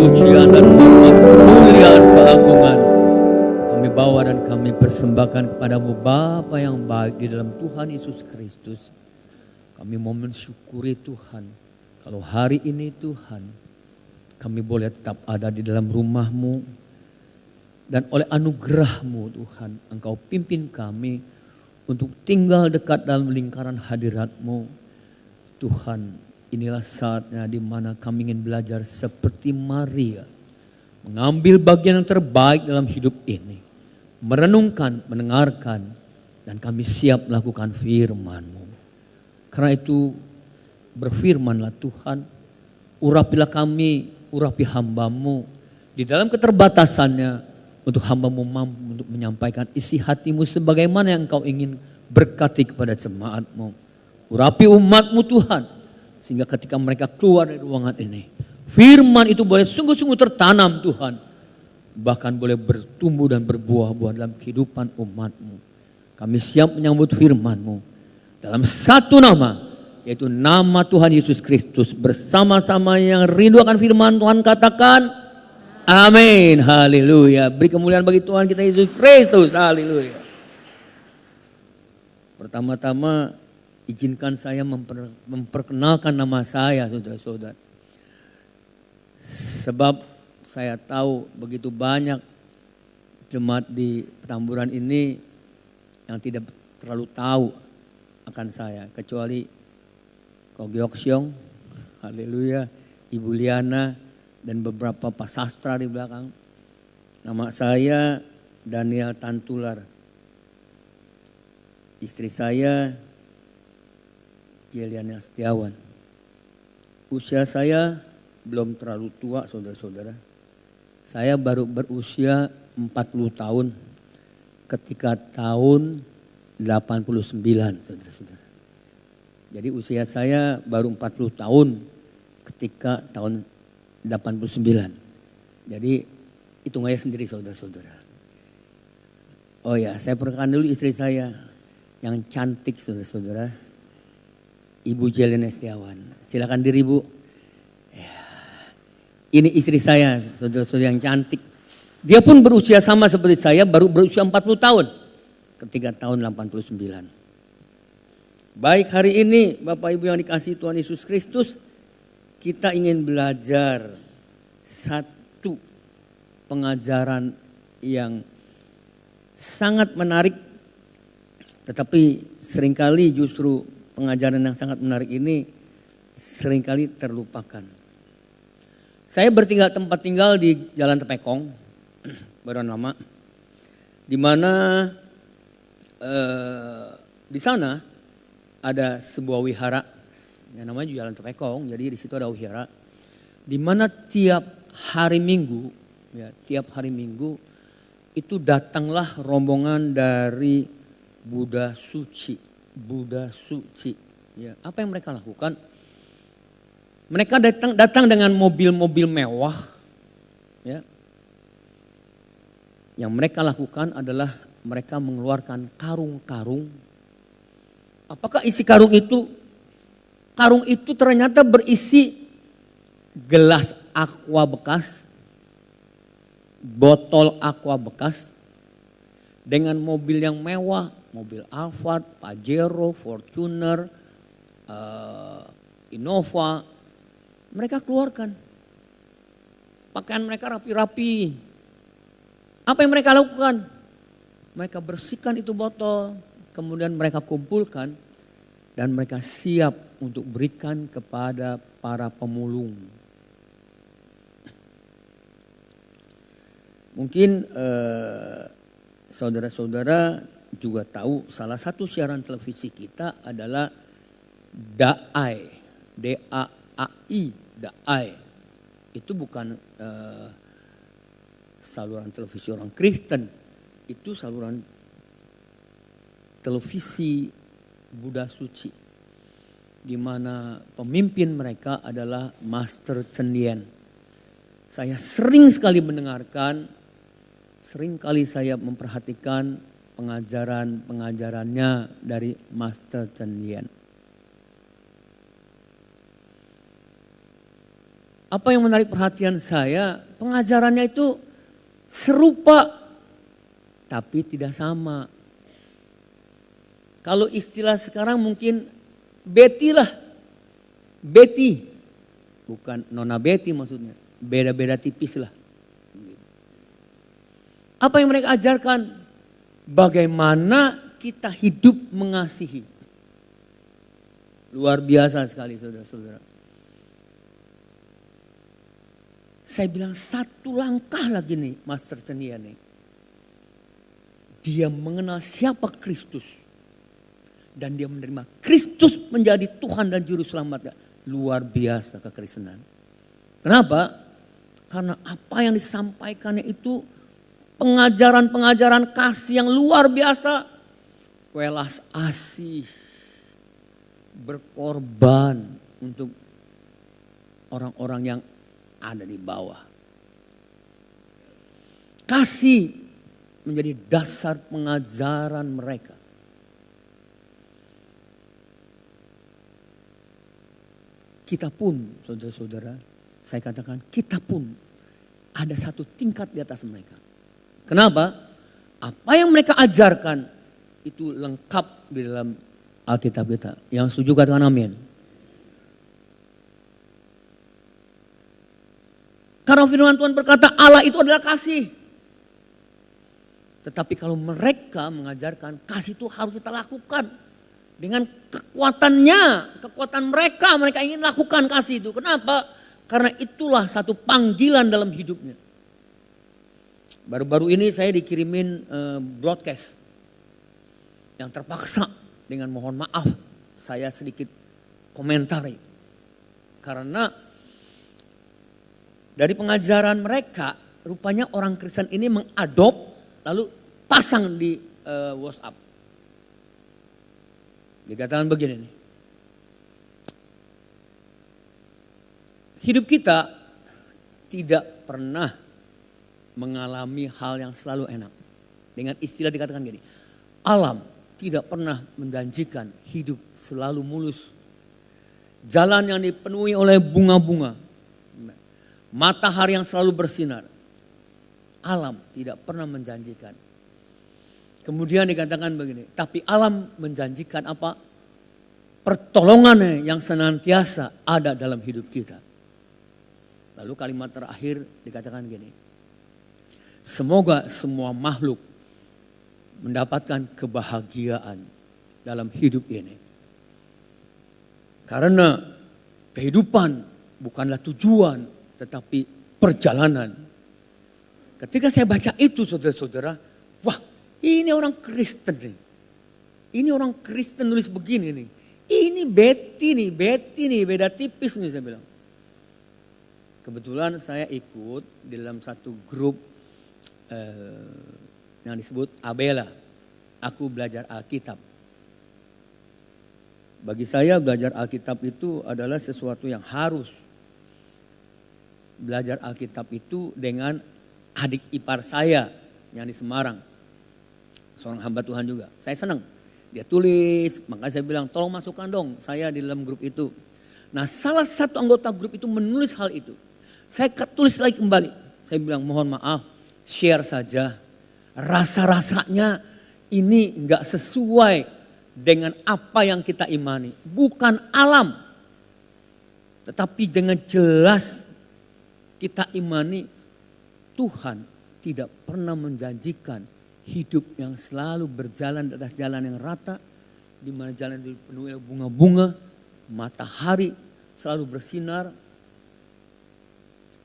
pujian dan hormat, kemuliaan, keagungan kami bawa dan kami persembahkan kepadamu Bapa yang baik di dalam Tuhan Yesus Kristus. Kami mau mensyukuri Tuhan, kalau hari ini Tuhan kami boleh tetap ada di dalam rumah-Mu, dan oleh anugerah-Mu Tuhan, Engkau pimpin kami untuk tinggal dekat dalam lingkaran hadirat-Mu. Tuhan, inilah saatnya di mana kami ingin belajar seperti Maria, mengambil bagian yang terbaik dalam hidup ini, merenungkan, mendengarkan, dan kami siap melakukan firman-Mu. Karena itu berfirmanlah Tuhan, urapilah kami, urapi hamba-Mu di dalam keterbatasannya, untuk hamba-Mu mampu untuk menyampaikan isi hati-Mu sebagaimana yang Engkau ingin berkati kepada jemaat-Mu. Urapi umat-Mu Tuhan, sehingga ketika mereka keluar dari ruangan ini, firman itu boleh sungguh-sungguh tertanam Tuhan, bahkan boleh bertumbuh dan berbuah-buah dalam kehidupan umat-Mu. Kami siap menyambut firman-Mu dalam satu nama, yaitu nama Tuhan Yesus Kristus. Bersama-sama yang rindu akan firman Tuhan katakan amin, haleluya. Beri kemuliaan bagi Tuhan kita Yesus Kristus, haleluya. Pertama-tama izinkan saya memperkenalkan nama saya, saudara-saudara. Sebab saya tahu begitu banyak jemaat di Petamburan ini yang tidak terlalu tahu akan saya. Kecuali Ko Gyeoksyong, haleluya, Ibu Liana, dan beberapa pasastra di belakang. Nama saya Daniel Tantular. Istri saya Jeliana Setiawan. Usia saya belum terlalu tua, saudara-saudara. Saya baru berusia 40 tahun ketika tahun 89, saudara-saudara. Jadi usia saya baru 40 tahun ketika tahun 89. Jadi hitung aja sendiri, saudara-saudara. Oh ya, saya perkenalkan dulu istri saya yang cantik, saudara-saudara. Ibu Jeliana Setiawan. Silakan diri, Bu. Ya. Ini istri saya, saudara-saudara, yang cantik. Dia pun berusia sama seperti saya, baru berusia 40 tahun ketika tahun 89. Baik, hari ini Bapak Ibu yang dikasihi Tuhan Yesus Kristus, kita ingin belajar satu pengajaran yang sangat menarik, tetapi seringkali justru pengajaran yang sangat menarik ini seringkali terlupakan. Saya tempat tinggal di Jalan Tepekong, Baruan Lama, di mana di sana ada sebuah wihara. Yang namanya Jalan Tepekong, jadi di situ ada wihara, di mana tiap hari Minggu itu datanglah rombongan dari Buddha Suci. Ya, apa yang mereka lakukan? Mereka datang dengan mobil-mobil mewah. Ya. Yang mereka lakukan adalah mereka mengeluarkan karung-karung. Apakah isi karung itu? Karung itu ternyata berisi gelas aqua bekas, botol aqua bekas, dengan mobil yang mewah, mobil Alphard, Pajero, Fortuner, Innova. Mereka keluarkan. Pakaian mereka rapi-rapi. Apa yang mereka lakukan? Mereka bersihkan itu botol, kemudian mereka kumpulkan, dan mereka siap untuk berikan kepada para pemulung. Mungkin saudara-saudara juga tahu salah satu siaran televisi kita adalah DAI, D-A-A-I, DAI. Itu bukan saluran televisi orang Kristen, itu saluran televisi Buddha Suci, di mana pemimpin mereka adalah Master Chen Lien. Saya sering sekali mendengarkan, sering kali saya memperhatikan pengajarannya dari Master Chen Lien. Apa yang menarik perhatian saya, pengajarannya itu serupa tapi tidak sama. Kalau istilah sekarang mungkin Betty lah. Betty. Bukan Nona Betty maksudnya. Beda-beda tipis lah. Apa yang mereka ajarkan? Bagaimana kita hidup mengasihi. Luar biasa sekali saudara-saudara. Saya bilang satu langkah lagi nih Master Cenia nih. Dia mengenal siapa Kristus. Dan dia menerima Kristus menjadi Tuhan dan Juru Selamatnya. Luar biasa kekristenan. Kenapa? Karena apa yang disampaikannya itu pengajaran-pengajaran kasih yang luar biasa. Welas asih. Berkorban untuk orang-orang yang ada di bawah. Kasih menjadi dasar pengajaran mereka. Kita pun, saudara-saudara, saya katakan kita pun ada satu tingkat di atas mereka. Kenapa? Apa yang mereka ajarkan itu lengkap di dalam Alkitab kita. Yang setuju katakan amin. Karena firman Tuhan berkata Allah itu adalah kasih. Tetapi kalau mereka mengajarkan kasih itu harus kita lakukan. Dengan kekuatannya, kekuatan mereka ingin lakukan kasih itu. Kenapa? Karena itulah satu panggilan dalam hidupnya. Baru-baru ini saya dikirimin broadcast. Yang terpaksa dengan mohon maaf saya sedikit komentari. Karena dari pengajaran mereka, rupanya orang Kristen ini mengadop lalu pasang di WhatsApp. Dikatakan begini nih. Hidup kita tidak pernah mengalami hal yang selalu enak. Dengan istilah dikatakan gini. Alam tidak pernah menjanjikan hidup selalu mulus. Jalan yang dipenuhi oleh bunga-bunga. Matahari yang selalu bersinar. Alam tidak pernah menjanjikan. Kemudian dikatakan begini, tapi alam menjanjikan apa? Pertolongannya yang senantiasa ada dalam hidup kita. Lalu kalimat terakhir dikatakan gini, semoga semua makhluk mendapatkan kebahagiaan dalam hidup ini. Karena kehidupan bukanlah tujuan, tetapi perjalanan. Ketika saya baca itu saudara-saudara, wah, ini orang Kristen nih. Ini orang Kristen nulis begini nih. Ini Betty nih, beda tipis nih saya bilang. Kebetulan saya ikut di dalam satu grup yang disebut Abela. Aku belajar Alkitab. Bagi saya belajar Alkitab itu adalah sesuatu yang harus. Belajar Alkitab itu dengan adik ipar saya yang di Semarang. Seorang hamba Tuhan juga. Saya senang. Dia tulis, makanya saya bilang tolong masukkan dong saya di dalam grup itu. Nah salah satu anggota grup itu menulis hal itu. Saya tulis lagi kembali. Saya bilang mohon maaf, share saja. Rasa-rasanya ini enggak sesuai dengan apa yang kita imani. Bukan alam. Tetapi dengan jelas kita imani Tuhan tidak pernah menjanjikan hidup yang selalu berjalan di atas jalan yang rata, di mana jalan dipenuhi oleh bunga-bunga, matahari selalu bersinar.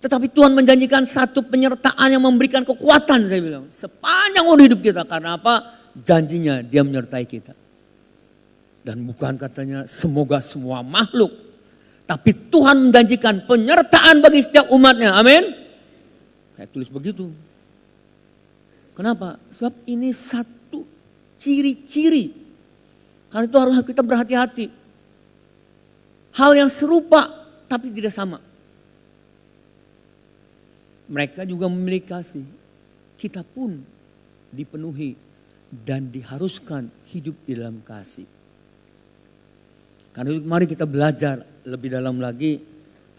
Tetapi Tuhan menjanjikan satu penyertaan yang memberikan kekuatan, saya bilang, sepanjang umur hidup kita. Karena apa? Janjinya dia menyertai kita. Dan bukan katanya semoga semua makhluk, tapi Tuhan menjanjikan penyertaan bagi setiap umatnya. Amin. Saya tulis begitu. Kenapa? Sebab ini satu ciri-ciri. Karena itu harus kita berhati-hati. Hal yang serupa tapi tidak sama. Mereka juga memiliki kasih. Kita pun dipenuhi dan diharuskan hidup di dalam kasih. Karena itu mari kita belajar lebih dalam lagi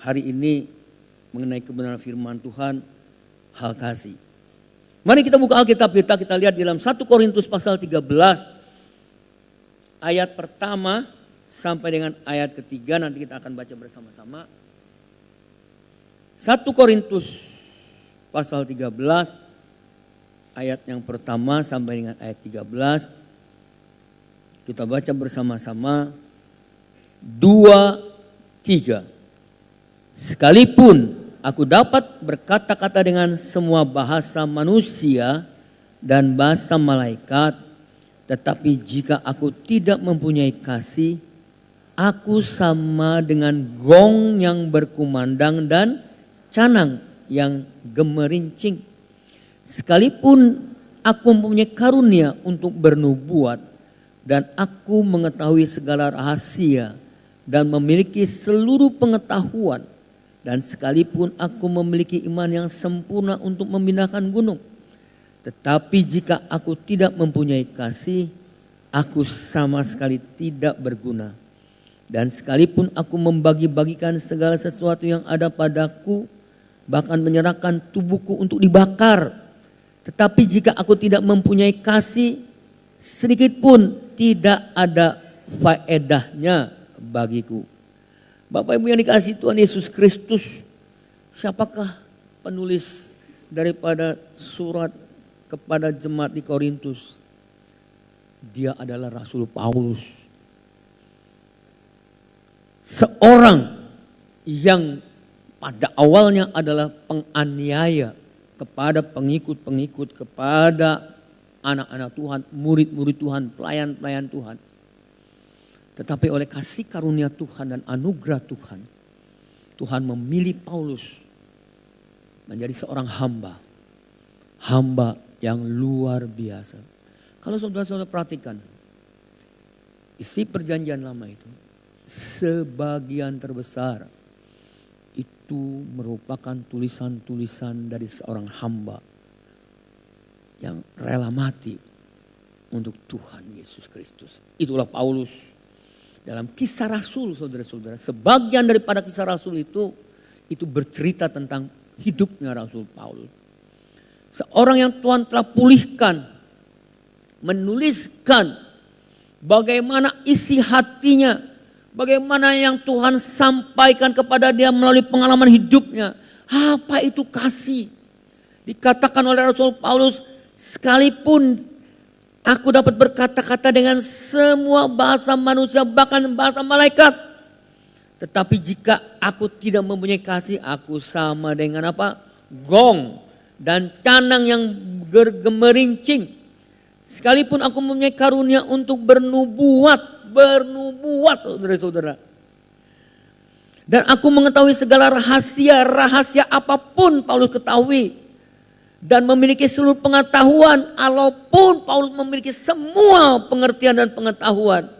hari ini mengenai kebenaran firman Tuhan, hal kasih. Mari kita buka Alkitab kita lihat di dalam 1 Korintus pasal 13 ayat pertama sampai dengan ayat ketiga, nanti kita akan baca bersama-sama. 1 Korintus pasal 13 ayat yang pertama sampai dengan ayat 13. Kita baca bersama-sama. 2, 3. Sekalipun aku dapat berkata-kata dengan semua bahasa manusia dan bahasa malaikat, tetapi jika aku tidak mempunyai kasih, aku sama dengan gong yang berkumandang dan canang yang gemerincing. Sekalipun aku mempunyai karunia untuk bernubuat dan aku mengetahui segala rahasia dan memiliki seluruh pengetahuan, dan sekalipun aku memiliki iman yang sempurna untuk memindahkan gunung, tetapi jika aku tidak mempunyai kasih, aku sama sekali tidak berguna. Dan sekalipun aku membagi-bagikan segala sesuatu yang ada padaku, bahkan menyerahkan tubuhku untuk dibakar, tetapi jika aku tidak mempunyai kasih, sedikit pun tidak ada faedahnya bagiku. Bapak Ibu yang dikasihi Tuhan Yesus Kristus, siapakah penulis daripada surat kepada jemaat di Korintus? Dia adalah Rasul Paulus. Seorang yang pada awalnya adalah penganiaya kepada pengikut-pengikut, kepada anak-anak Tuhan, murid-murid Tuhan, pelayan-pelayan Tuhan. Tetapi oleh kasih karunia Tuhan dan anugerah Tuhan, Tuhan memilih Paulus menjadi seorang hamba. Hamba yang luar biasa. Kalau saudara-saudara perhatikan, isi perjanjian lama itu, sebagian terbesar itu merupakan tulisan-tulisan dari seorang hamba yang rela mati untuk Tuhan Yesus Kristus. Itulah Paulus. Dalam kisah Rasul, saudara-saudara, sebagian daripada kisah Rasul itu bercerita tentang hidupnya Rasul Paulus. Seorang yang Tuhan telah pulihkan, menuliskan bagaimana isi hatinya, bagaimana yang Tuhan sampaikan kepada dia melalui pengalaman hidupnya. Apa itu kasih? Dikatakan oleh Rasul Paulus, sekalipun aku dapat berkata-kata dengan semua bahasa manusia, bahkan bahasa malaikat, tetapi jika aku tidak mempunyai kasih, aku sama dengan apa? Gong dan canang yang gemerincing. Sekalipun aku mempunyai karunia untuk bernubuat, saudara-saudara. Dan aku mengetahui segala rahasia apapun Paulus ketahui. Dan memiliki seluruh pengetahuan, walaupun Paulus memiliki semua pengertian dan pengetahuan.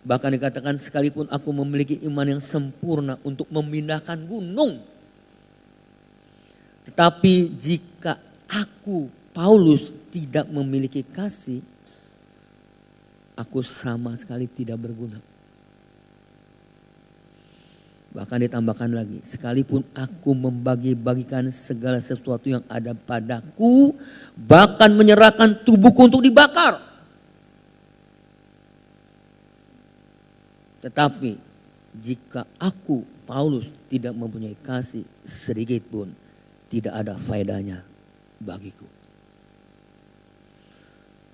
Bahkan dikatakan sekalipun aku memiliki iman yang sempurna untuk memindahkan gunung. Tetapi jika aku, Paulus, tidak memiliki kasih, aku sama sekali tidak berguna. Bahkan ditambahkan lagi, sekalipun aku membagi-bagikan segala sesuatu yang ada padaku, bahkan menyerahkan tubuhku untuk dibakar. Tetapi jika aku, Paulus, tidak mempunyai kasih, sedikit pun tidak ada faedahnya bagiku.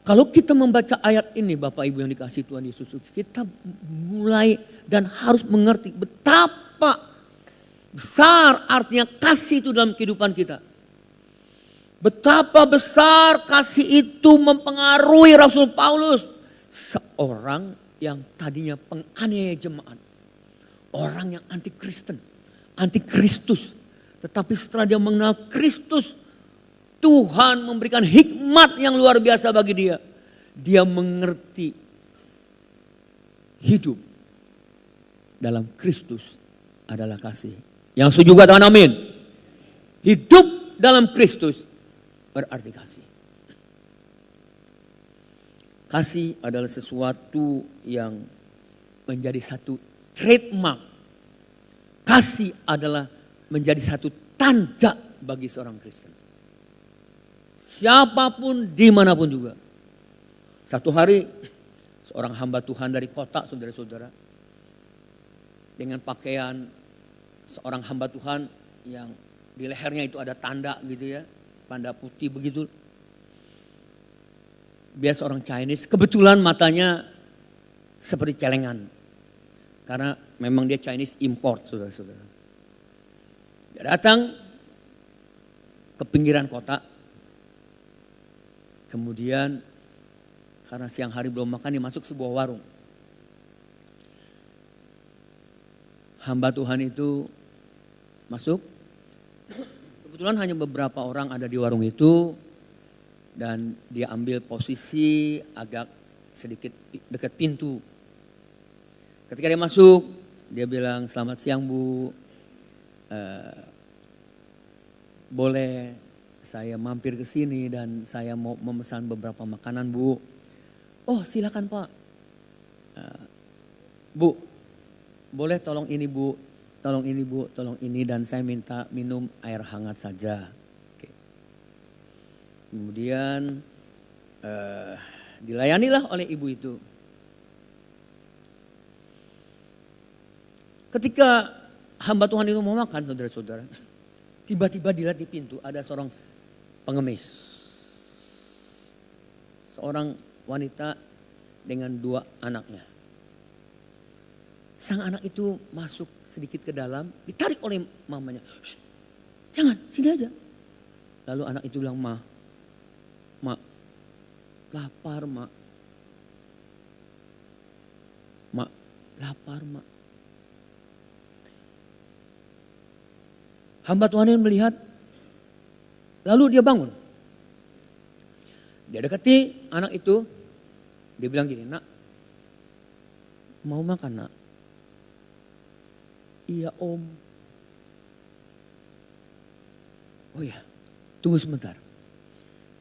Kalau kita membaca ayat ini, Bapak Ibu yang dikasihi Tuhan Yesus, kita mulai dan harus mengerti betapa besar artinya kasih itu dalam kehidupan kita. Betapa besar kasih itu mempengaruhi Rasul Paulus. Seorang yang tadinya penganiaya jemaat. Orang yang anti Kristen, anti Kristus. Tetapi setelah dia mengenal Kristus, Tuhan memberikan hikmat yang luar biasa bagi dia. Dia mengerti hidup dalam Kristus adalah kasih. Yang setuju katakan amin. Hidup dalam Kristus berarti kasih. Kasih adalah sesuatu yang menjadi satu trademark. Kasih adalah menjadi satu tanda bagi seorang Kristen. Siapapun, dimanapun juga. Satu hari seorang hamba Tuhan dari kota, saudara-saudara, dengan pakaian seorang hamba Tuhan yang di lehernya itu ada tanda gitu ya, tanda putih begitu. Biasa orang Chinese, kebetulan matanya seperti celengan. Karena memang dia Chinese import, saudara-saudara. Dia datang ke pinggiran kota. Kemudian karena siang hari belum makan, dia masuk sebuah warung. Hamba Tuhan itu masuk. Kebetulan hanya beberapa orang ada di warung itu. Dan dia ambil posisi agak sedikit dekat pintu. Ketika dia masuk, dia bilang, "Selamat siang Bu, boleh saya mampir ke sini dan saya mau memesan beberapa makanan Bu." "Oh silakan Pak." "Bu, boleh tolong ini Bu, tolong ini Bu, tolong ini, dan saya minta minum air hangat saja." Oke. Kemudian dilayanilah oleh ibu itu. Ketika hamba Tuhan itu mau makan, saudara-saudara, tiba-tiba dilihat di pintu ada seorang pengemis. Seorang wanita dengan 2 anaknya. Sang anak itu masuk sedikit ke dalam, ditarik oleh mamanya. "Jangan, sini aja." Lalu anak itu bilang, "Mak, lapar Mak. Mak, lapar Mak." Hamba Tuhan ini melihat, lalu dia bangun. Dia dekati anak itu, dia bilang gini, "Nak, mau makan Nak?" "Iya Om." "Oh ya, tunggu sebentar."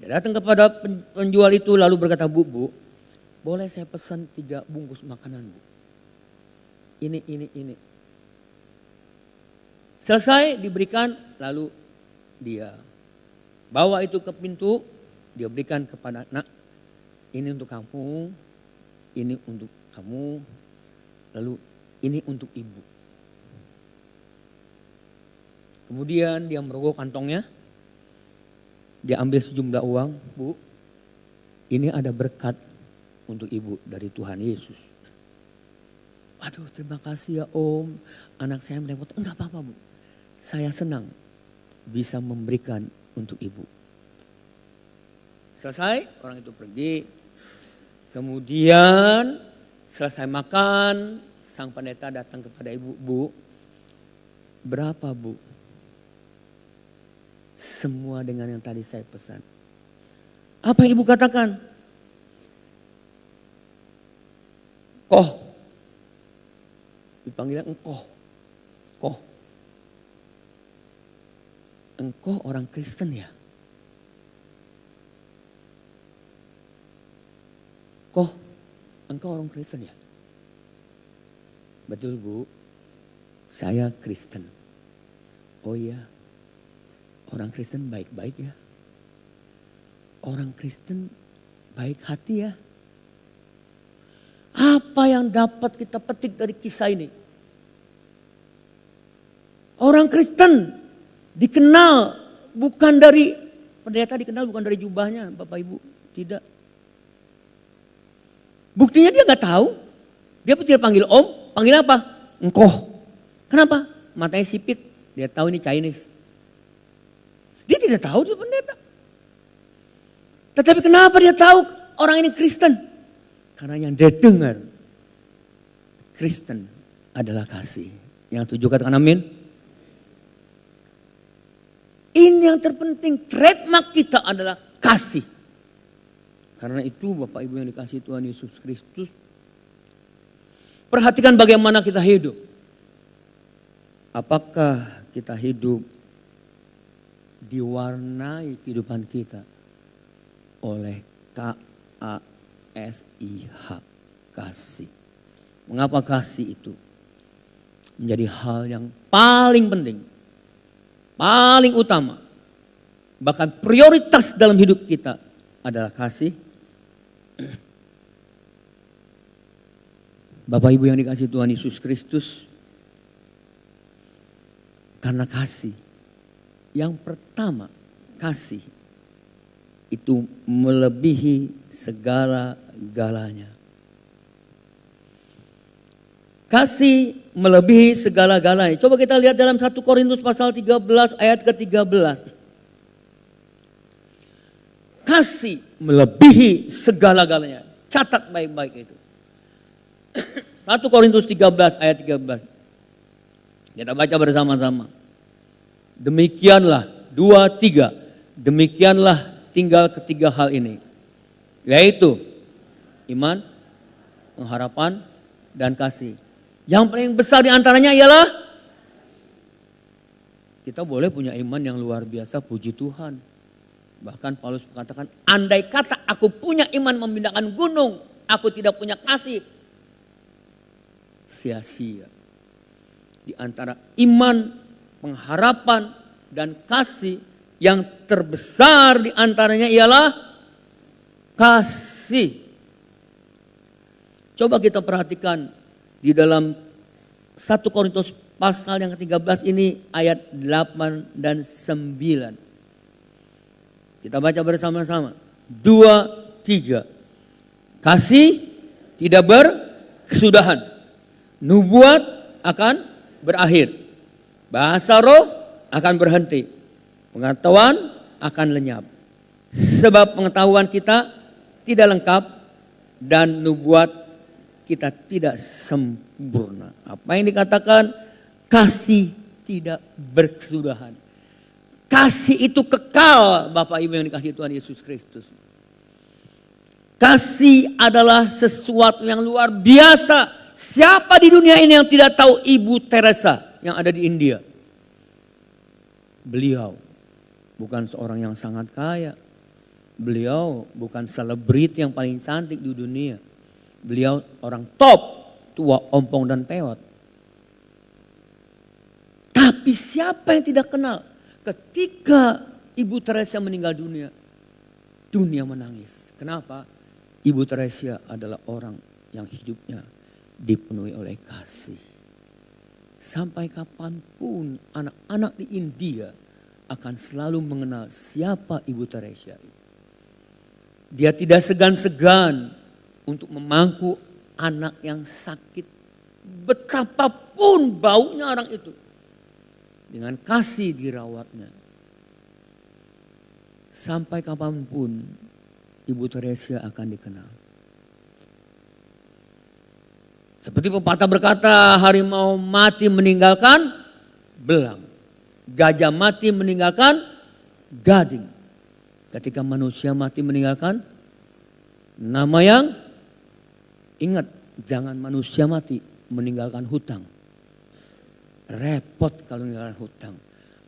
Dia datang kepada penjual itu lalu berkata, Bu, boleh saya pesan 3 bungkus makanan Bu? Ini. Selesai diberikan, lalu dia bawa itu ke pintu, dia berikan kepada anak, "Ini untuk kamu, ini untuk kamu, lalu ini untuk ibu." Kemudian dia merogoh kantongnya, dia ambil sejumlah uang, "Bu, ini ada berkat untuk ibu dari Tuhan Yesus." "Aduh terima kasih ya Om, anak saya merepotkan." "Enggak apa-apa Bu, saya senang bisa memberikan untuk ibu." Selesai, orang itu pergi. Kemudian selesai makan, sang pendeta datang kepada ibu, "Bu, berapa Bu?" "Semua dengan yang tadi saya pesan." "Apa yang ibu katakan?" "Koh." Dipanggilnya engkoh. "Koh, engkau orang Kristen ya?" "Koh, engkau orang Kristen ya?" "Betul Bu, saya Kristen." "Oh iya, orang Kristen baik-baik ya. Orang Kristen baik hati ya." Apa yang dapat kita petik dari kisah ini? Orang Kristen dikenal bukan dari, pendeta dikenal bukan dari jubahnya Bapak Ibu. Tidak. Buktinya dia gak tahu. Dia tidak panggil Om, panggil apa? Engkoh. Kenapa? Matanya sipit, dia tahu ini Chinese. Dia tidak tahu dia pendeta. Tetapi kenapa dia tahu orang ini Kristen? Karena yang dia dengar, Kristen adalah kasih. Yang 7 katakan amin. Ini yang terpenting, trademark kita adalah kasih. Karena itu Bapak Ibu yang dikasihi Tuhan Yesus Kristus, perhatikan bagaimana kita hidup. Apakah kita hidup diwarnai kehidupan kita oleh KASIH, kasih. Mengapa kasih itu menjadi hal yang paling penting paling utama, bahkan prioritas dalam hidup kita adalah kasih. Bapak Ibu yang dikasihi Tuhan Yesus Kristus, karena kasih, yang pertama kasih itu melebihi segala-galanya. Kasih melebihi segala-galanya. Coba kita lihat dalam 1 Korintus pasal 13 ayat ke-13. Kasih melebihi segala-galanya. Catat baik-baik itu. 1 Korintus 13 ayat 13. Kita baca bersama-sama. Demikianlah, 2, 3. Demikianlah tinggal ketiga hal ini. Yaitu iman, pengharapan, dan kasih. Yang paling besar di antaranya ialah kita boleh punya iman yang luar biasa, puji Tuhan. Bahkan Paulus mengatakan, andai kata aku punya iman memindahkan gunung, aku tidak punya kasih, sia-sia. Di antara iman, pengharapan, dan kasih, yang terbesar di antaranya ialah kasih. Coba kita perhatikan di dalam 1 Korintus pasal yang ke-13 ini ayat 8 dan 9. Kita baca bersama-sama. 2, 3. Kasih tidak berkesudahan. Nubuat akan berakhir. Bahasa roh akan berhenti. Pengetahuan akan lenyap. Sebab pengetahuan kita tidak lengkap dan nubuat kita tidak sempurna. Apa yang dikatakan? Kasih tidak berkesudahan. Kasih itu kekal, Bapak Ibu yang dikasihi Tuhan Yesus Kristus. Kasih adalah sesuatu yang luar biasa. Siapa di dunia ini yang tidak tahu Ibu Teresa yang ada di India? Beliau bukan seorang yang sangat kaya. Beliau bukan selebriti yang paling cantik di dunia. Beliau orang top, tua, ompong dan peot. Tapi siapa yang tidak kenal? Ketika Ibu Teresa meninggal dunia, dunia menangis. Kenapa? Ibu Teresa adalah orang yang hidupnya dipenuhi oleh kasih. Sampai kapanpun anak-anak di India akan selalu mengenal siapa Ibu Teresa itu. Dia tidak segan-segan untuk memangku anak yang sakit. Betapapun baunya orang itu. Dengan kasih dirawatnya. Sampai kapanpun Ibu Teresa akan dikenal. Seperti pepatah berkata, harimau mati meninggalkan belang. Gajah mati meninggalkan gading. Ketika manusia mati meninggalkan nama yang ingat, jangan manusia mati meninggalkan hutang. Repot kalau meninggalkan hutang.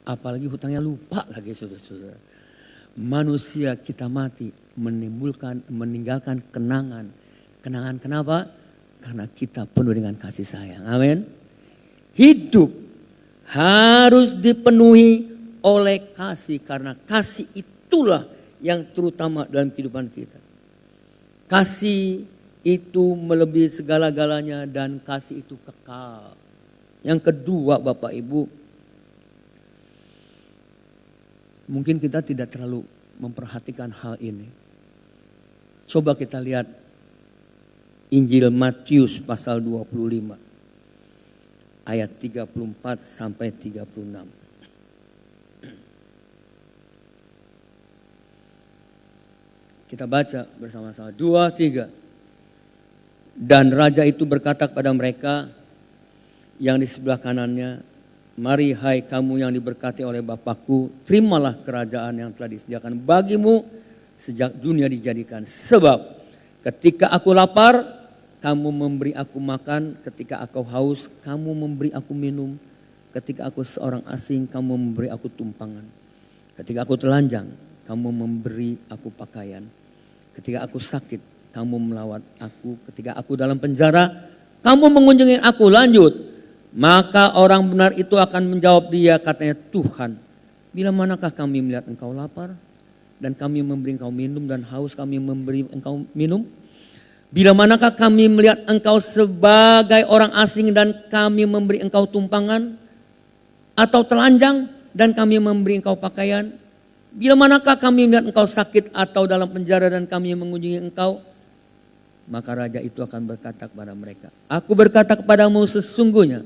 Apalagi hutangnya lupa lagi saudara-saudara. Manusia kita mati meninggalkan kenangan. Kenangan kenapa? Karena kita penuh dengan kasih sayang. Amin. Hidup harus dipenuhi oleh kasih. Karena kasih itulah yang terutama dalam kehidupan kita. Kasih itu melebihi segala-galanya dan kasih itu kekal. Yang kedua Bapak Ibu, mungkin kita tidak terlalu memperhatikan hal ini. Coba kita lihat Injil Matius pasal 25 ayat 34 sampai 36. Kita baca bersama-sama. 2, 3. Dan raja itu berkata kepada mereka yang di sebelah kanannya, mari hai kamu yang diberkati oleh Bapakku, terimalah kerajaan yang telah disediakan bagimu sejak dunia dijadikan. Sebab ketika aku lapar, kamu memberi aku makan. Ketika aku haus, kamu memberi aku minum. Ketika aku seorang asing, kamu memberi aku tumpangan. Ketika aku telanjang, kamu memberi aku pakaian. Ketika aku sakit, kamu melawat aku. Ketika aku dalam penjara, kamu mengunjungi aku. Lanjut. Maka orang benar itu akan menjawab dia, katanya, Tuhan, Bila manakah kami melihat engkau lapar dan kami memberi engkau minum, dan haus kami memberi engkau minum? Bila manakah kami melihat engkau sebagai orang asing dan kami memberi engkau tumpangan, atau telanjang dan kami memberi engkau pakaian? Bila manakah kami melihat engkau sakit atau dalam penjara dan kami mengunjungi engkau? Maka raja itu akan berkata kepada mereka, aku berkata kepadamu, sesungguhnya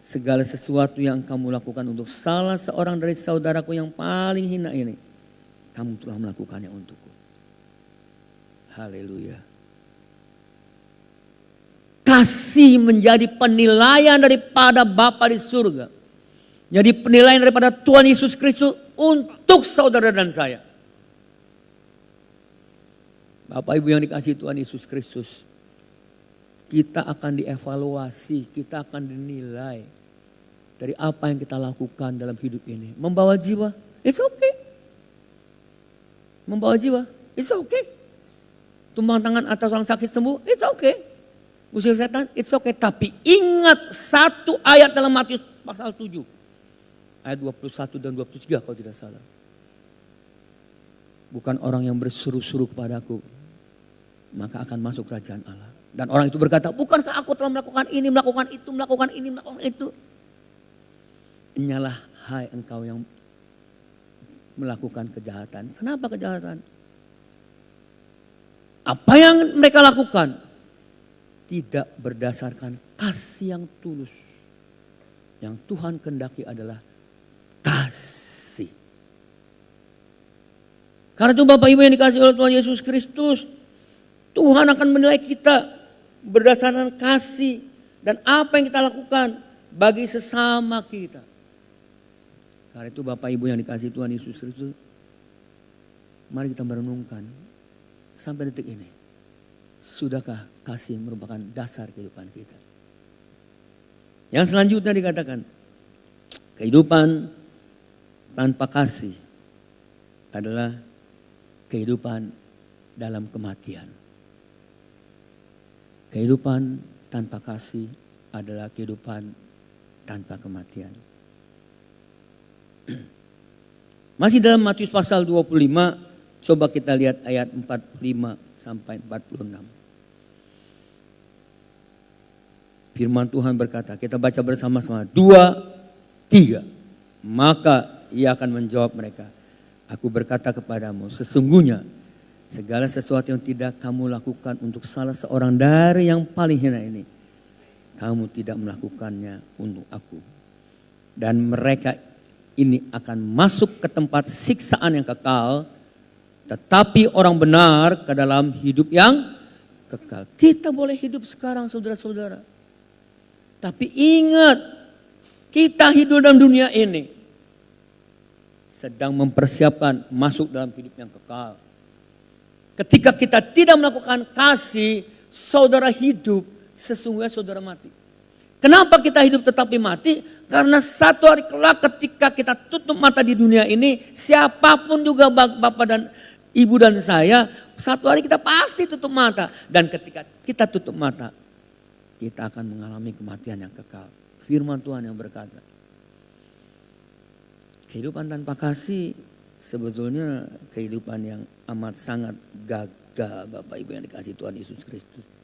segala sesuatu yang kamu lakukan untuk salah seorang dari saudaraku yang paling hina ini, kamu telah melakukannya untukku. Haleluya. Kasih menjadi penilaian daripada Bapa di surga. Jadi penilaian daripada Tuhan Yesus Kristus untuk saudara dan saya. Bapak Ibu yang dikasihi Tuhan Yesus Kristus, kita akan dievaluasi, kita akan dinilai dari apa yang kita lakukan dalam hidup ini. Membawa jiwa, it's okay. Membawa jiwa, it's okay. Tumbang tangan atas orang sakit sembuh, it's okay. Usir setan, it's okay. Tapi ingat satu ayat dalam Matius pasal 7. Ayat 21 dan 23 kalau tidak salah. Bukan orang yang berseru-seru kepadaku, maka akan masuk kerajaan Allah. Dan orang itu berkata, bukankah aku telah melakukan ini, melakukan itu, melakukan ini, melakukan itu. Nyalah hai engkau yang melakukan kejahatan. Kenapa kejahatan? Apa yang mereka lakukan tidak berdasarkan kasih yang tulus. Yang Tuhan kehendaki adalah kasih. Karena itu Bapak Ibu yang dikasihi oleh Tuhan Yesus Kristus, Tuhan akan menilai kita berdasarkan kasih dan apa yang kita lakukan bagi sesama kita. Karena itu Bapak Ibu yang dikasihi Tuhan Yesus Kristus, mari kita merenungkan sampai detik ini. Sudahkah kasih merupakan dasar kehidupan kita? Yang selanjutnya dikatakan, kehidupan tanpa kasih adalah kehidupan dalam kematian. Kehidupan tanpa kasih adalah kehidupan tanpa kematian. Masih dalam Matius pasal 25, coba kita lihat ayat 45 sampai 46. Firman Tuhan berkata, kita baca bersama-sama, 2, 3. Maka ia akan menjawab mereka, aku berkata kepadamu, sesungguhnya segala sesuatu yang tidak kamu lakukan untuk salah seorang dari yang paling hina ini, kamu tidak melakukannya untuk aku. Dan mereka ini akan masuk ke tempat siksaan yang kekal, tetapi orang benar ke dalam hidup yang kekal. Kita boleh hidup sekarang saudara-saudara. Tapi ingat, kita hidup dalam dunia ini sedang mempersiapkan masuk dalam hidup yang kekal. Ketika kita tidak melakukan kasih, saudara hidup, sesungguhnya saudara mati. Kenapa kita hidup tetapi mati? Karena satu hari kelak ketika kita tutup mata di dunia ini, siapapun juga Bapak dan Ibu dan saya, satu hari kita pasti tutup mata. Dan ketika kita tutup mata, kita akan mengalami kematian yang kekal. Firman Tuhan yang berkata, kehidupan tanpa kasih sebetulnya kehidupan yang amat sangat gagal, Bapak Ibu yang dikasihi Tuhan Yesus Kristus.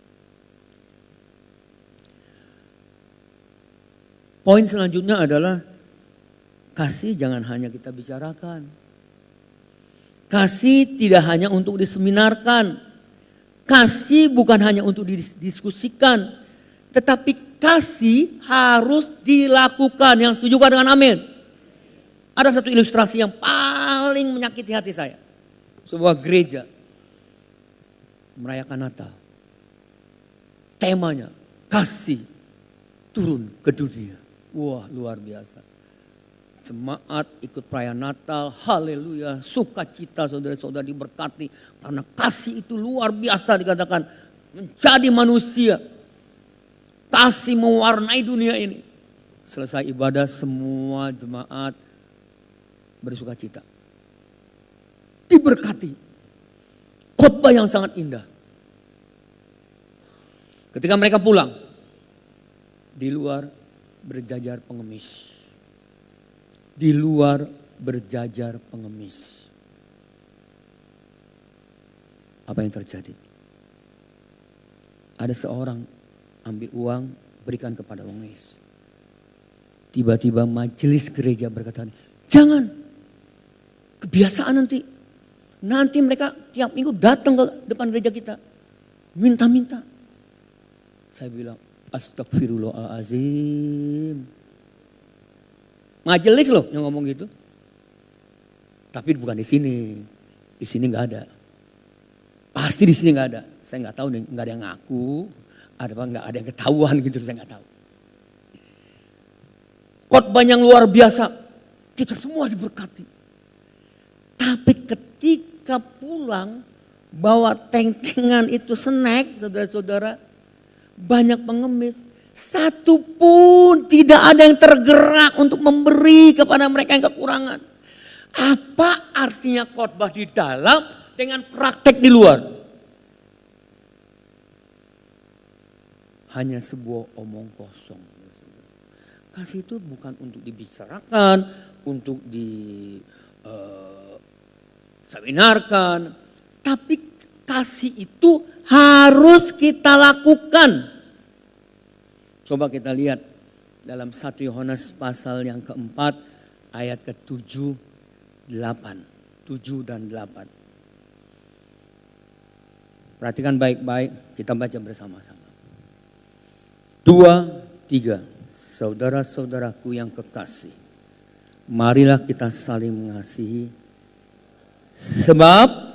Poin selanjutnya adalah kasih jangan hanya kita bicarakan. Kasih tidak hanya untuk diseminarkan. Kasih bukan hanya untuk didiskusikan. Tetapi kasih harus dilakukan. Yang setuju dengan amin? Ada satu ilustrasi yang paling menyakiti hati saya. Sebuah gereja merayakan Natal. Temanya kasih turun ke dunia. Wah, luar biasa. Jemaat ikut perayaan Natal, haleluya, sukacita saudara-saudara diberkati. Karena kasih itu luar biasa dikatakan menjadi manusia. Kasih mewarnai dunia ini. Selesai ibadah semua jemaat bersukacita. Diberkati. Khotbah yang sangat indah. Ketika mereka pulang, di luar berjajar pengemis. Di luar berjajar pengemis. Apa yang terjadi? Ada seorang ambil uang, berikan kepada pengemis. Tiba-tiba majelis gereja berkata, jangan, kebiasaan nanti. Nanti mereka tiap minggu datang ke depan gereja kita. Minta-minta. Saya bilang, astagfirullahaladzim. Majelis loh yang ngomong gitu. Tapi bukan di sini. Di sini nggak ada. Pasti di sini nggak ada. Saya nggak tahu nih, nggak ada yang ngaku. Ada apa nggak ada yang ketahuan gitu, saya nggak tahu. Khotbah yang luar biasa. Kita semua diberkati. Tapi ketika pulang bawa tentengan itu snack, saudara-saudara, banyak pengemis. Satu pun tidak ada yang tergerak untuk memberi kepada mereka yang kekurangan. Apa artinya khotbah di dalam dengan praktek di luar? Hanya sebuah omong kosong. Kasih itu bukan untuk dibicarakan, untuk seminarkan, tapi kasih itu harus kita lakukan. Coba kita lihat dalam 1 Yohanes pasal yang keempat ayat ke-7, 8. 7 dan 8. Perhatikan baik-baik, kita baca bersama-sama. 2, 3. Saudara-saudaraku yang kekasih, marilah kita saling mengasihi. Sebab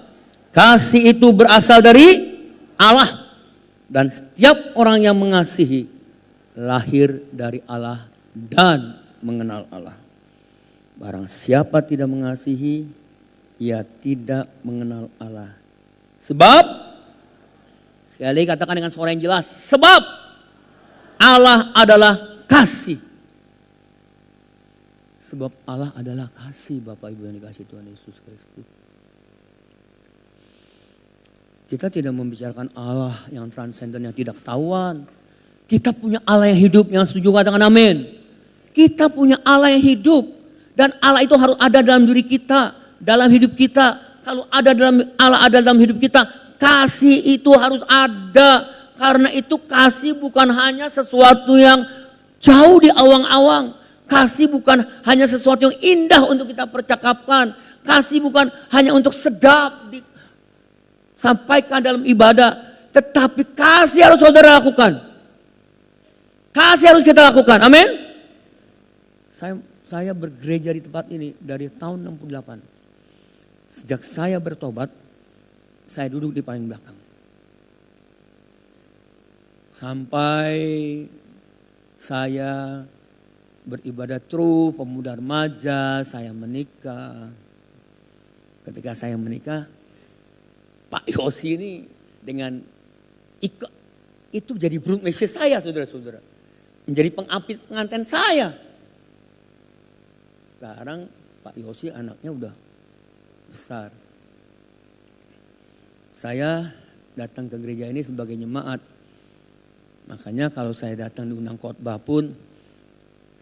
kasih itu berasal dari Allah. Dan setiap orang yang mengasihi lahir dari Allah dan mengenal Allah. Barang siapa tidak mengasihi, ia tidak mengenal Allah. Sebab, sekali lagi katakan dengan suara yang jelas. Sebab Allah adalah kasih. Sebab Allah adalah kasih, Bapak Ibu yang dikasihi Tuhan Yesus Kristus. Kita tidak membicarakan Allah yang transenden, yang tidak ketahuan. Kita punya Allah yang hidup, yang setuju katakan amin. Kita punya Allah yang hidup. Dan Allah itu harus ada dalam diri kita, dalam hidup kita. Kalau Allah ada dalam hidup kita, kasih itu harus ada. Karena itu kasih bukan hanya sesuatu yang jauh di awang-awang. Kasih bukan hanya sesuatu yang indah untuk kita percakapkan. Kasih bukan hanya untuk sedap disampaikan dalam ibadah. Tetapi kasih harus saudara lakukan. Kasih harus kita lakukan. Amin. Saya bergereja di tempat ini dari tahun 68. Sejak saya bertobat, saya duduk di paling belakang. Sampai saya beribadah terus, pemuda remaja, saya menikah. Ketika saya menikah, Pak Yosi ini dengan itu jadi broadmaster saya, saudara-saudara. Menjadi pengapit pengantin saya. Sekarang Pak Yosi anaknya udah besar. Saya datang ke gereja ini sebagai jemaat. Makanya kalau saya datang diundang khotbah pun,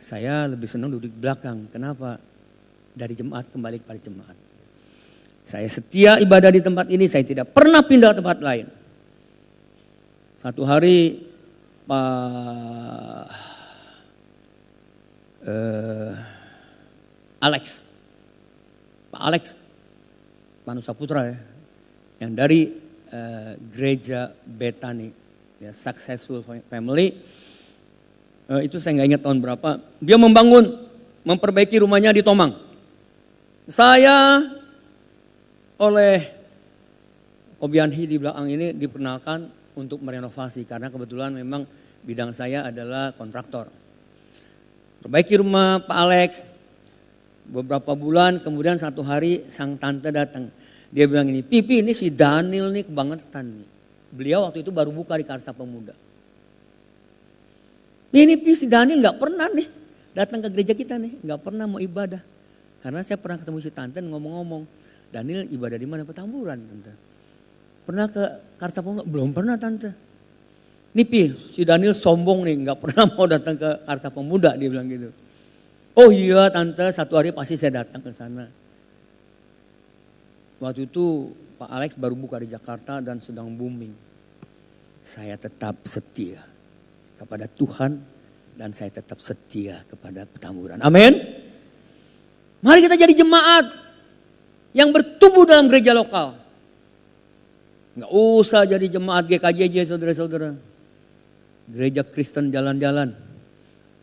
saya lebih senang duduk di belakang. Kenapa? Dari jemaat kembali kepada jemaat. Saya setia ibadah di tempat ini, saya tidak pernah pindah ke tempat lain. Satu hari Pak Alex Manusa Putra ya, yang dari gereja Bethany, ya, Successful Family, itu saya nggak ingat tahun berapa. Dia memperbaiki rumahnya di Tomang. Saya oleh Obianhi di belakang ini diperkenalkan untuk merenovasi karena kebetulan memang bidang saya adalah kontraktor. Perbaiki rumah Pak Alex, beberapa bulan kemudian satu hari sang tante datang. Dia bilang ini, Pipi ini si Daniel nih kebangetan nih. Beliau waktu itu baru buka di Karsa Pemuda. Ini si Daniel gak pernah nih datang ke gereja kita nih, gak pernah mau ibadah. Karena saya pernah ketemu si tante ngomong-ngomong, Daniel ibadah di mana? Petamburan tante. Pernah ke Karsa Pemuda? Belum pernah tante. Nih si Daniel sombong nih, gak pernah mau datang ke Karsa Pemuda, dia bilang gitu. Oh iya tante, satu hari pasti saya datang ke sana. Waktu itu Pak Alex baru buka di Jakarta dan sedang booming. Saya tetap setia kepada Tuhan dan saya tetap setia kepada Petamburan. Amin. Mari kita jadi jemaat yang bertumbuh dalam gereja lokal. Nggak usah jadi jemaat GKJJ saudara-saudara. Gereja Kristen jalan-jalan.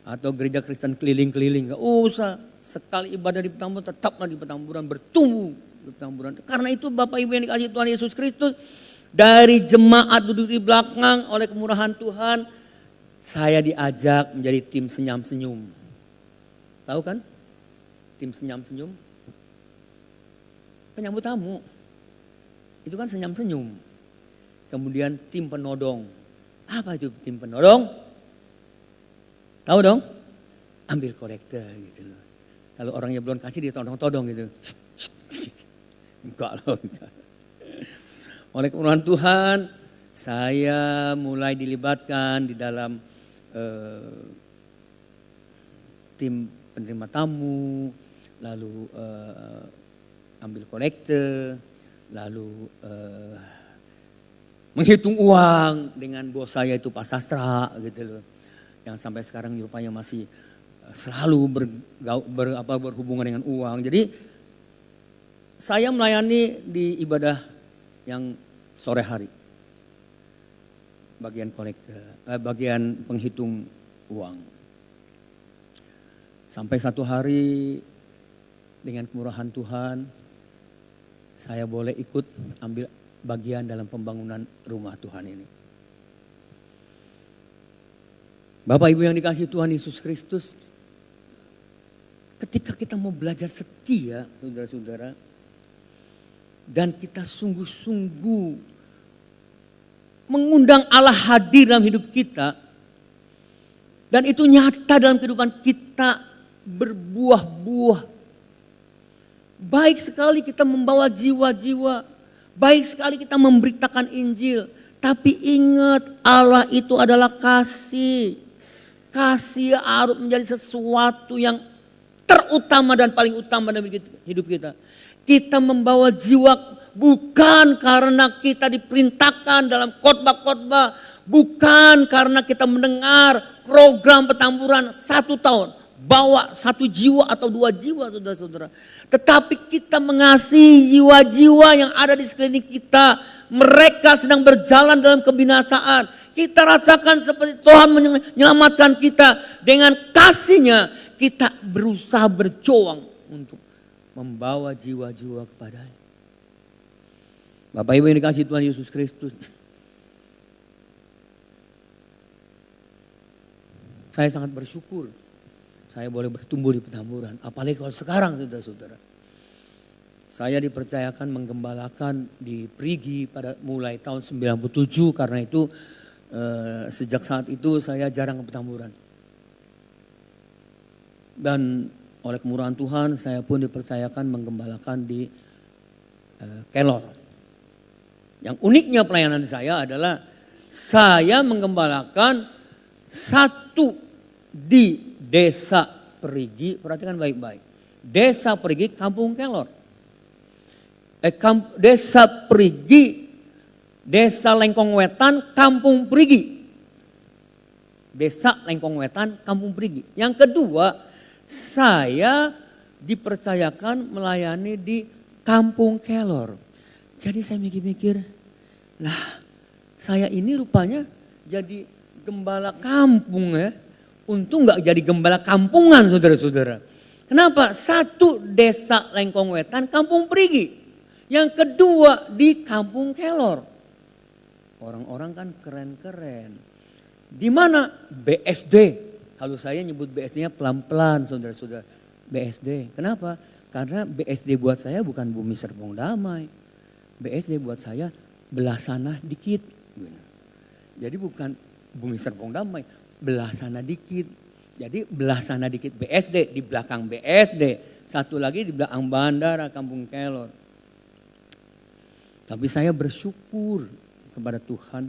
Atau gereja Kristen keliling-keliling. Nggak usah. Sekali ibadah di Petamburan tetaplah di Petamburan, bertumbuh di Petamburan. Karena itu Bapak Ibu yang dikasihi Tuhan Yesus Kristus. Dari jemaat duduk di belakang oleh kemurahan Tuhan. Saya diajak menjadi tim senyum-senyum. Tahu kan? Tim senyum-senyum. Penyambut tamu. Itu kan senyum-senyum. Kemudian tim penodong. Apa itu tim penodong? Tahu dong? Ambil korektor gitu loh. Kalau orangnya belum kasih dia todong-todong gitu. Enggak loh. Oleh kemurahan Tuhan, saya mulai dilibatkan di dalam tim penerima tamu, lalu ambil kolektor, lalu menghitung uang dengan bos saya itu Pak Sastra gitu loh. Yang sampai sekarang rupanya masih selalu berhubungan dengan uang. Jadi saya melayani di ibadah yang sore hari. Bagian kolektor, bagian penghitung uang. Sampai satu hari dengan kemurahan Tuhan, saya boleh ikut ambil bagian dalam pembangunan rumah Tuhan ini. Bapak Ibu yang dikasihi Tuhan Yesus Kristus, ketika kita mau belajar setia, saudara-saudara, dan kita sungguh-sungguh mengundang Allah hadir dalam hidup kita, dan itu nyata dalam kehidupan kita berbuah-buah. Baik sekali kita membawa jiwa-jiwa, baik sekali kita memberitakan Injil, tapi ingat Allah itu adalah kasih. Kasih harus menjadi sesuatu yang terutama dan paling utama dalam hidup kita. Kita membawa jiwa bukan karena kita diperintahkan dalam khotbah-khotbah, bukan karena kita mendengar program Petamburan 1 tahun, bawa 1 jiwa atau 2 jiwa saudara-saudara. Tetapi kita mengasihi jiwa-jiwa yang ada di sekeliling kita. Mereka sedang berjalan dalam kebinasaan. Kita rasakan seperti Tuhan menyelamatkan kita. Dengan kasih-Nya kita berusaha berjuang untuk membawa jiwa-jiwa kepada-Nya. Bapak Ibu yang dikasihi Tuhan Yesus Kristus. Saya sangat bersyukur saya boleh bertumbuh di Petamburan. Apalagi kalau sekarang saudara-saudara. Saya dipercayakan menggembalakan di Perigi pada mulai tahun 97. Karena itu sejak saat itu saya jarang ke Petamburan. Dan oleh kemurahan Tuhan saya pun dipercayakan menggembalakan di Kelor. Yang uniknya pelayanan saya adalah saya menggembalakan satu di Desa Perigi, perhatikan baik-baik. Desa Perigi, Kampung Kelor. Desa Perigi, Desa Lengkong Wetan, Kampung Perigi. Desa Lengkong Wetan, Kampung Perigi. Yang kedua, saya dipercayakan melayani di Kampung Kelor. Jadi saya mikir-mikir, lah saya ini rupanya jadi gembala kampung ya. Untung gak jadi gembala kampungan saudara-saudara. Kenapa? Satu Desa Lengkong Wetan, Kampung Perigi. Yang kedua di Kampung Kelor. Orang-orang kan keren-keren. Di mana? BSD. Kalau saya nyebut BSD-nya pelan-pelan saudara-saudara. BSD. Kenapa? Karena BSD buat saya bukan Bumi Serpong Damai. BSD buat saya belah sana dikit. Jadi bukan Bumi Serpong Damai, belah sana dikit. Jadi belah sana dikit BSD, di belakang BSD. Satu lagi di belakang Bandara Kampung Kelor. Tapi saya bersyukur kepada Tuhan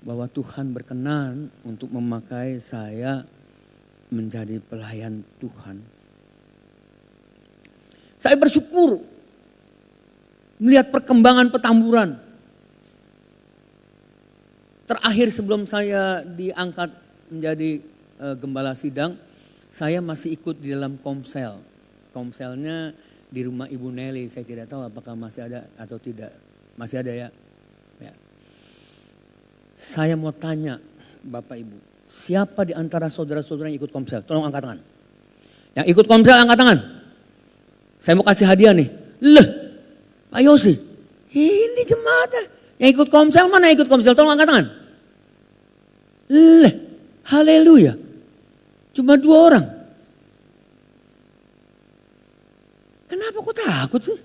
bahwa Tuhan berkenan untuk memakai saya menjadi pelayan Tuhan. Saya bersyukur melihat perkembangan Petamburan. Terakhir sebelum saya diangkat menjadi gembala sidang, saya masih ikut di dalam komsel. Komselnya di rumah Ibu Nelly, saya tidak tahu apakah masih ada atau tidak. Masih ada ya. Saya mau tanya Bapak Ibu, siapa di antara saudara-saudara yang ikut komsel? Tolong angkat tangan. Yang ikut komsel angkat tangan. Saya mau kasih hadiah nih. Loh, Pak Yosi, ini jemaatnya. Yang ikut komsel mana yang ikut komsel? Tolong angkat tangan. Loh, haleluya. Cuma 2 orang. Kenapa kok takut sih?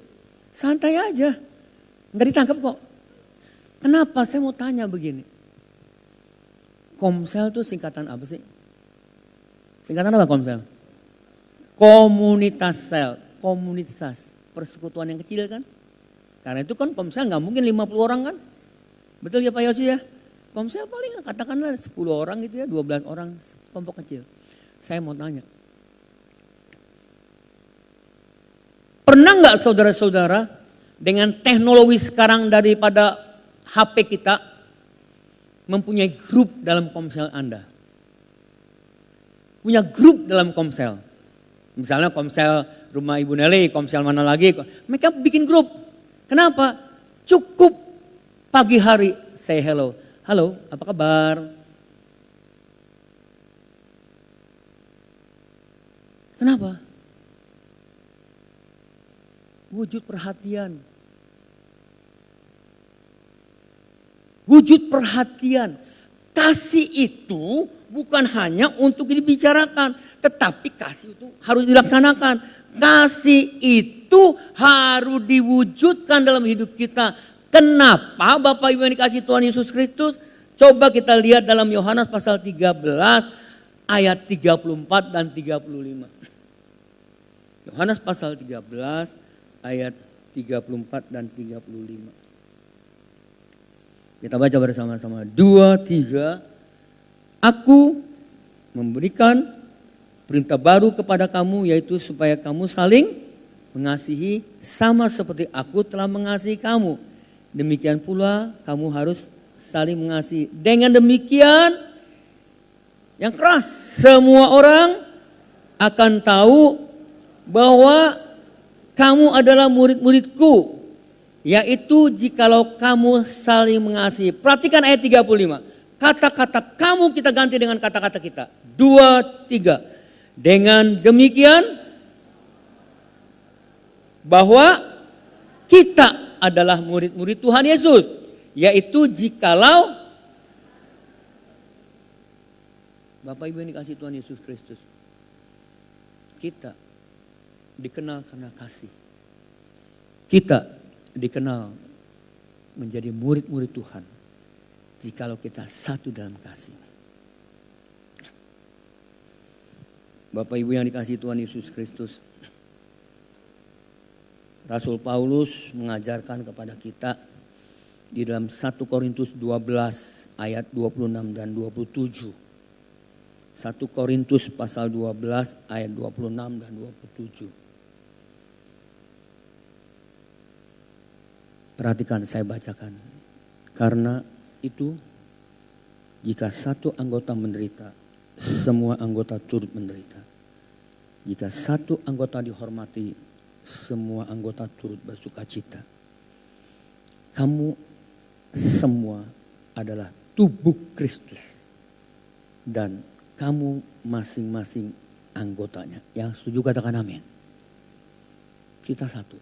Santai aja. Enggak ditangkap kok. Kenapa? Saya mau tanya begini. Komsel itu singkatan apa sih? Singkatan apa komsel? Komunitas sel. Komunitas. Persekutuan yang kecil kan? Karena itu kan komsel nggak mungkin 50 orang kan? Betul ya Pak Yosi ya? Komsel paling katakanlah 10 orang gitu ya, 12 orang kelompok kecil. Saya mau tanya. Pernah nggak saudara-saudara dengan teknologi sekarang daripada HP kita mempunyai grup dalam komsel Anda? Punya grup dalam komsel. Misalnya komsel rumah Ibu Nelly, komsel mana lagi. Mereka bikin grup. Kenapa? Cukup pagi hari say hello. Halo, apa kabar? Kenapa? Wujud perhatian. Wujud perhatian. Kasih itu bukan hanya untuk dibicarakan, tetapi kasih itu harus dilaksanakan. Kasih itu harus diwujudkan dalam hidup kita. Kenapa Bapak Ibu yang dikasih Tuhan Yesus Kristus? Coba kita lihat dalam Yohanes pasal 13 ayat 34 dan 35. Yohanes pasal 13 ayat 34 dan 35. Kita baca bersama-sama. 2, 3. Aku memberikan perintah baru kepada kamu, yaitu supaya kamu saling mengasihi sama seperti aku telah mengasihi kamu. Demikian pula kamu harus saling mengasihi. Dengan demikian, yang keras, semua orang akan tahu bahwa kamu adalah murid-muridku, yaitu jikalau kamu saling mengasihi. Perhatikan ayat 35. Kata-kata kamu kita ganti dengan kata-kata kita. 2, 3. Dengan demikian, bahwa kita adalah murid-murid Tuhan Yesus, yaitu jikalau Bapak Ibu yang dikasih Tuhan Yesus Kristus, kita dikenal karena kasih. Kita dikenal menjadi murid-murid Tuhan jikalau kita satu dalam kasih. Bapak Ibu yang dikasih Tuhan Yesus Kristus, Rasul Paulus mengajarkan kepada kita di dalam 1 Korintus 12 ayat 26 dan 27. 1 Korintus pasal 12 ayat 26 dan 27. Perhatikan, saya bacakan. Karena itu jika satu anggota menderita, semua anggota turut menderita. Jika satu anggota dihormati, semua anggota turut bersukacita. Kamu semua adalah tubuh Kristus dan kamu masing-masing anggotanya. Yang setuju katakan amin. Kita satu.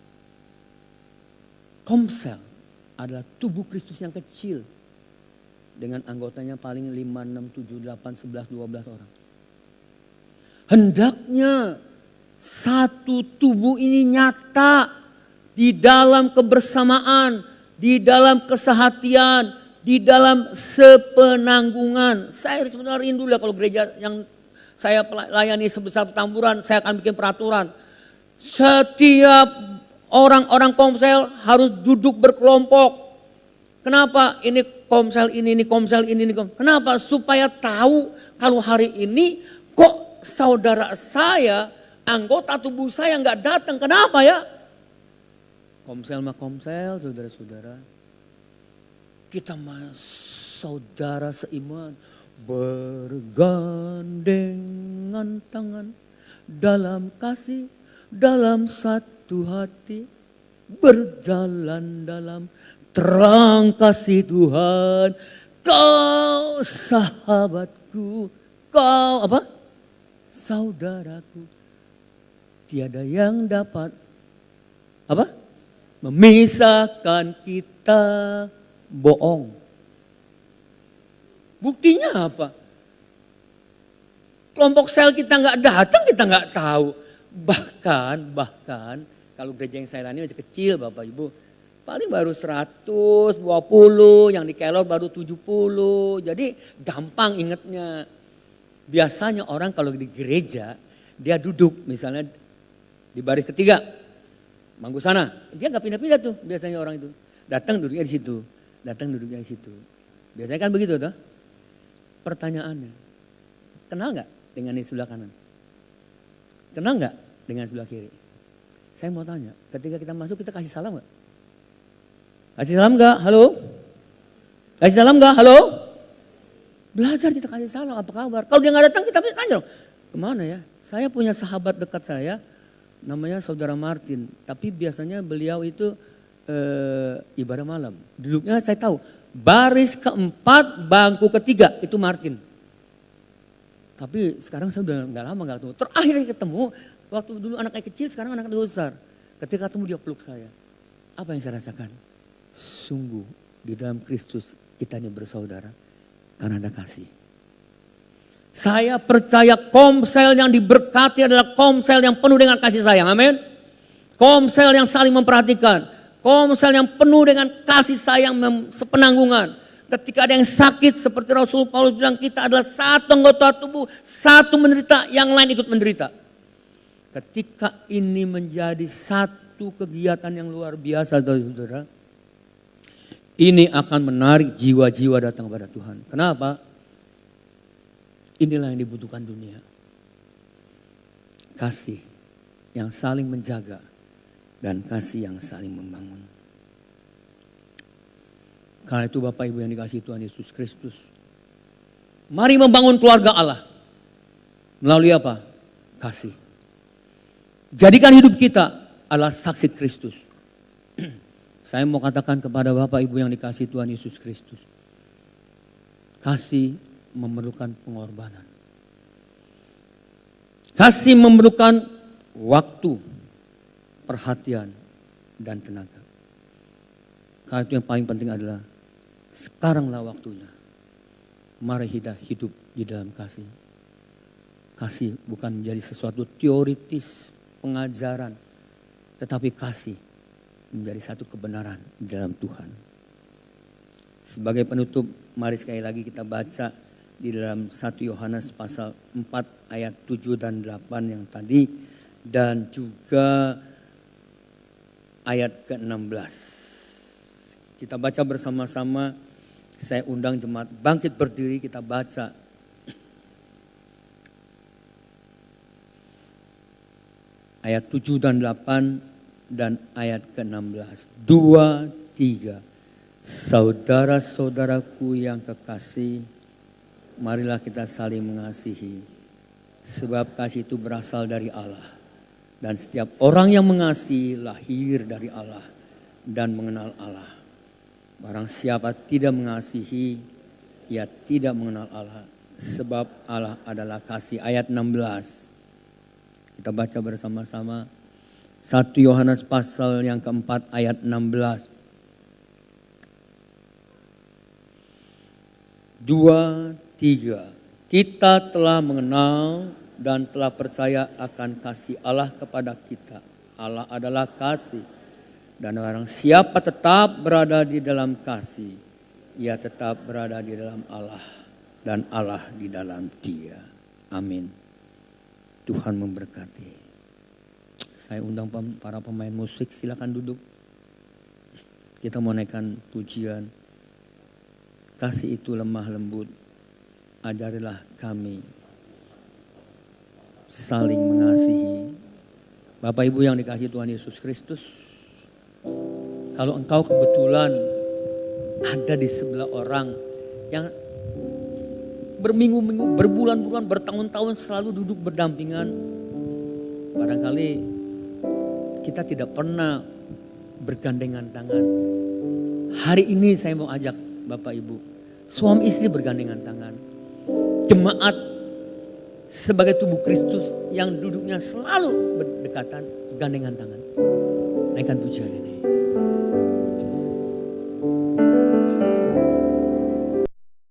Komsel adalah tubuh Kristus yang kecil dengan anggotanya paling 5, 6, 7, 8, 11, 12 orang. Hendaknya satu tubuh ini nyata di dalam kebersamaan, di dalam kesehatian, di dalam sepenanggungan. Saya sebenarnya rindu lah kalau gereja yang saya layani sebesar Petamburan, saya akan bikin peraturan. Setiap orang-orang komsel harus duduk berkelompok. Kenapa? Ini komsel ini komsel ini. Kenapa? Supaya tahu kalau hari ini kok saudara saya, anggota tubuh saya nggak datang, kenapa ya? Komsel mah komsel, saudara-saudara. Kita mah saudara seiman, bergandengan tangan dalam kasih, dalam satu hati, berjalan dalam terang kasih Tuhan. Kau sahabatku, kau apa? Saudaraku. Tiada yang dapat apa? Memisahkan kita. Bohong. Buktinya apa? Kelompok sel kita nggak datang, kita nggak tahu. Bahkan kalau gereja yang saya layani masih kecil Bapak Ibu. Paling baru 120, yang di Kelor baru 70. Jadi gampang ingetnya. Biasanya orang kalau di gereja, dia duduk misalnya di baris ketiga. Mangku sana. Dia nggak pindah-pindah tuh biasanya orang itu. Datang duduknya di situ. Datang duduknya di situ. Biasanya kan begitu toh. Pertanyaannya, kenal nggak dengan di sebelah kanan? Kenal nggak dengan sebelah kiri? Saya mau tanya, ketika kita masuk kita kasih salam nggak? Kasih salam nggak? Halo? Kasih salam nggak? Halo? Belajar kita kasih salam, apa kabar? Kalau dia nggak datang kita tanya dong, kemana ya? Saya punya sahabat dekat saya, namanya Saudara Martin. Tapi biasanya beliau itu ibadah malam. Duduknya saya tahu, baris keempat, bangku ketiga itu Martin. Tapi sekarang saya udah nggak lama nggak ketemu. Terakhir ketemu waktu dulu anaknya kecil, sekarang anaknya besar. Ketika ketemu dia peluk saya. Apa yang saya rasakan? Sungguh di dalam Kristus kita ini bersaudara karena ada kasih. Saya percaya komsel yang diberkati adalah komsel yang penuh dengan kasih sayang. Amin. Komsel yang saling memperhatikan. Komsel yang penuh dengan kasih sayang sepenanggungan. Ketika ada yang sakit seperti Rasul Paulus bilang kita adalah satu anggota tubuh, satu menderita, yang lain ikut menderita. Ketika ini menjadi satu kegiatan yang luar biasa saudara, ini akan menarik jiwa-jiwa datang kepada Tuhan. Kenapa? Inilah yang dibutuhkan dunia. Kasih yang saling menjaga dan kasih yang saling membangun. Karena itu Bapak Ibu yang dikasihi Tuhan Yesus Kristus, mari membangun keluarga Allah. Melalui apa? Kasih. Jadikan hidup kita adalah saksi Kristus. Saya mau katakan kepada Bapak Ibu yang dikasihi Tuhan Yesus Kristus, kasih memerlukan pengorbanan. Kasih memerlukan waktu, perhatian, dan tenaga. Karena itu yang paling penting adalah sekaranglah waktunya. Mari kita hidup di dalam kasih. Kasih bukan menjadi sesuatu teoritis, pengajaran. Tetapi kasih menjadi satu kebenaran di dalam Tuhan. Sebagai penutup, mari sekali lagi kita baca di dalam 1 Yohanes pasal 4 ayat 7 dan 8 yang tadi. Dan juga ayat ke-16. Kita baca bersama-sama. Saya undang jemaat bangkit berdiri, kita baca. Ayat 7 dan 8 dan ayat ke-16. 2, 3. Saudara-saudaraku yang kekasih, marilah kita saling mengasihi. Sebab kasih itu berasal dari Allah. Dan setiap orang yang mengasihi lahir dari Allah dan mengenal Allah. Barang siapa tidak mengasihi, ia tidak mengenal Allah. Sebab Allah adalah kasih. Ayat 16. Kita baca bersama-sama. 1 Yohanes pasal yang keempat ayat 16. 2, 3. Kita telah mengenal dan telah percaya akan kasih Allah kepada kita. Allah adalah kasih. Dan orang siapa tetap berada di dalam kasih, ia tetap berada di dalam Allah. Dan Allah di dalam dia. Amin. Tuhan memberkati. Saya undang para pemain musik, silakan duduk. Kita mau naikkan pujian. Kasih itu lemah lembut, ajarilah kami saling mengasihi. Bapak Ibu yang dikasihi Tuhan Yesus Kristus, kalau engkau kebetulan ada di sebelah orang yang berminggu-minggu, berbulan-bulan, bertahun-tahun selalu duduk berdampingan, barangkali kita tidak pernah bergandengan tangan. Hari ini saya mau ajak Bapak Ibu, suami istri bergandengan tangan. Jemaat sebagai tubuh Kristus yang duduknya selalu berdekatan, gandengan tangan. Naikkan pujian ini.